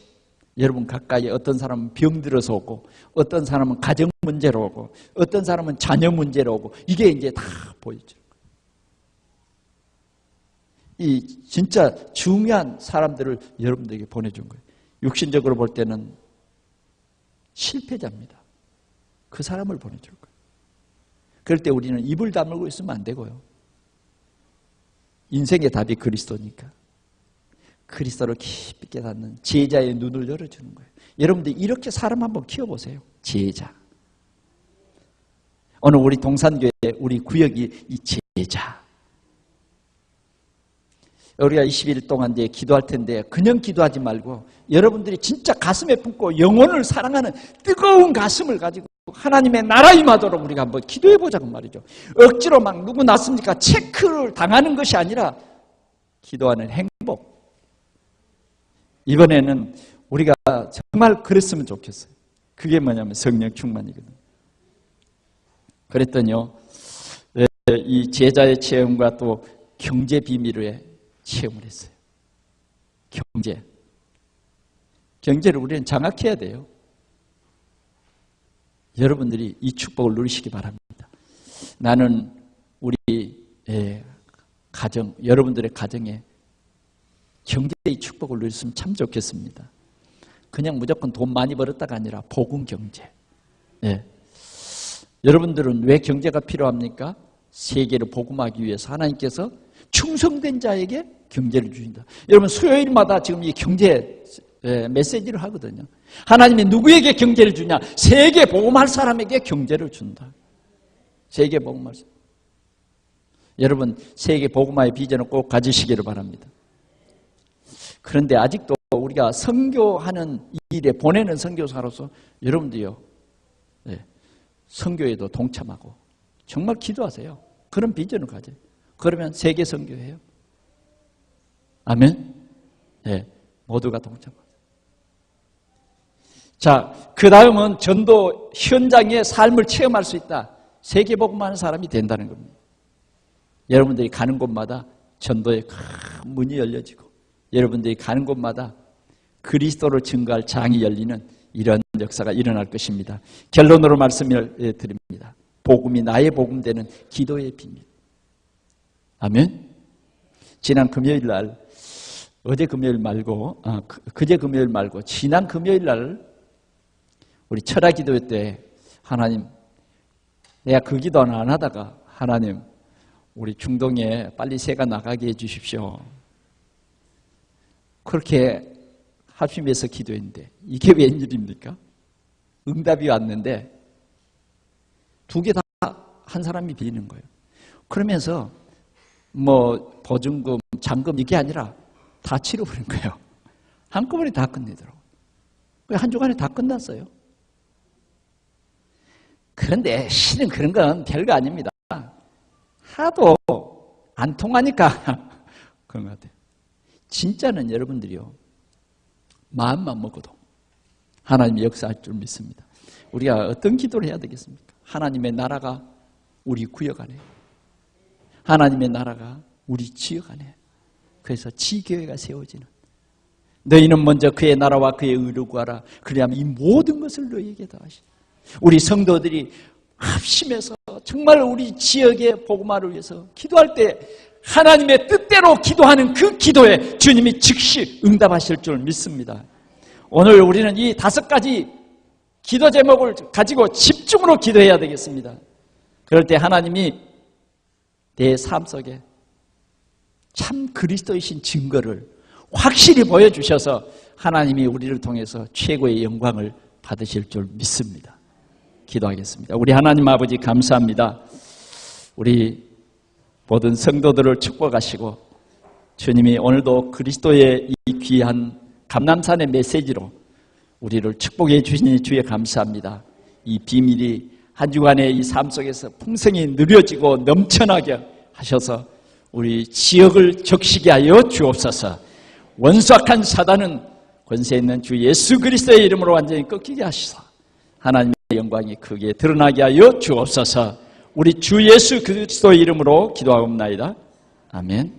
여러분 가까이 어떤 사람은 병들어서 오고 어떤 사람은 가정 문제로 오고 어떤 사람은 자녀 문제로 오고 이게 이제 다 보여주는 거예요. 이 진짜 중요한 사람들을 여러분들에게 보내준 거예요. 육신적으로 볼 때는 실패자입니다. 그 사람을 보내줄 거예요. 그럴 때 우리는 입을 다물고 있으면 안 되고요. 인생의 답이 그리스도니까 그리스도를 깊이 깨닫는 제자의 눈을 열어주는 거예요. 여러분들 이렇게 사람 한번 키워보세요. 제자. 오늘 우리 동산교회 우리 구역이 이 제자. 우리가 20일 동안 이제 기도할 텐데 그냥 기도하지 말고 여러분들이 진짜 가슴에 품고 영혼을 사랑하는 뜨거운 가슴을 가지고 하나님의 나라 임하도록 우리가 한번 기도해 보자고 말이죠. 억지로 막 누구 났습니까? 체크를 당하는 것이 아니라 기도하는 행복. 이번에는 우리가 정말 그랬으면 좋겠어요. 그게 뭐냐면 성령 충만이거든요. 그랬더니요, 이 제자의 체험과 또 경제 비밀의 체험을 했어요. 경제를 우리는 장악해야 돼요. 여러분들이 이 축복을 누리시기 바랍니다. 나는 우리 가정, 여러분들의 가정에 경제의 축복을 누렸으면 참 좋겠습니다. 그냥 무조건 돈 많이 벌었다가 아니라 복음 경제. 여러분들은 왜 경제가 필요합니까? 세계를 복음하기 위해서 하나님께서 충성된 자에게 경제를 주신다. 여러분 수요일마다 지금 이 경제 메시지를 하거든요. 하나님이 누구에게 경제를 주냐? 세계 복음할 사람에게 경제를 준다. 세계 복음할 사람. 여러분 세계 복음화의 비전을 꼭 가지시기를 바랍니다. 그런데 아직도 우리가 선교하는 일에 보내는 선교사로서 여러분들이요, 선교에도 동참하고 정말 기도하세요. 그런 비전을 가져요. 그러면 세계 선교해요. 아멘. 모두가 동참하세요. 자, 그 다음은 전도 현장의 삶을 체험할 수 있다. 세계 복음하는 사람이 된다는 겁니다. 여러분들이 가는 곳마다 전도의 큰 문이 열려지고 여러분들이 가는 곳마다 그리스도를 증거할 장이 열리는 이런 역사가 일어날 것입니다. 결론으로 말씀을 드립니다. 복음이 나의 복음 되는 기도의 비밀. 아멘. 지난 금요일 날, 어제 금요일 말고, 그제 금요일 말고 지난 금요일 날 우리 철학 기도회 때 하나님, 내가 그 기도는 안 하다가 하나님 우리 중동에 빨리 새가 나가게 해 주십시오. 그렇게 합심해서 기도했는데 이게 웬일입니까? 응답이 왔는데 두 개 다 한 사람이 빌리는 거예요. 그러면서 뭐 보증금, 잔금 이게 아니라 다 치러버린 거예요. 한꺼번에 다 끝내더라고요. 한 주간에 다 끝났어요. 그런데 실은 그런 건 별거 아닙니다. 하도 안 통하니까 그런 것 같아요. 진짜는 여러분들이요, 마음만 먹어도 하나님이 역사할 줄 믿습니다. 우리가 어떤 기도를 해야 되겠습니까? 하나님의 나라가 우리 구역 안에, 하나님의 나라가 우리 지역 안에, 그래서 지교회가 세워지는, 너희는 먼저 그의 나라와 그의 의를 구하라. 그리하면 이 모든 것을 너희에게 더하시라. 우리 성도들이 합심해서 정말 우리 지역의 복음화를 위해서 기도할 때 하나님의 뜻대로 기도하는 그 기도에 주님이 즉시 응답하실 줄 믿습니다. 오늘 우리는 이 5가지 기도 제목을 가지고 집중으로 기도해야 되겠습니다. 그럴 때 하나님이 내 삶 속에 참 그리스도이신 증거를 확실히 보여주셔서 하나님이 우리를 통해서 최고의 영광을 받으실 줄 믿습니다. 기도하겠습니다. 우리 하나님 아버지 감사합니다. 우리 모든 성도들을 축복하시고 주님이 오늘도 그리스도의 이 귀한 감람산의 메시지로 우리를 축복해 주시니 주에 감사합니다. 이 비밀이 한 주간의 이 삶 속에서 풍성히 누려지고 넘쳐나게 하셔서 우리 지역을 적시게 하여 주옵소서. 원수악한 사단은 권세 있는 주 예수 그리스도의 이름으로 완전히 꺾이게 하시사 하나님의 영광이 크게 드러나게 하여 주옵소서. 우리 주 예수 그리스도의 이름으로 기도하옵나이다. 아멘.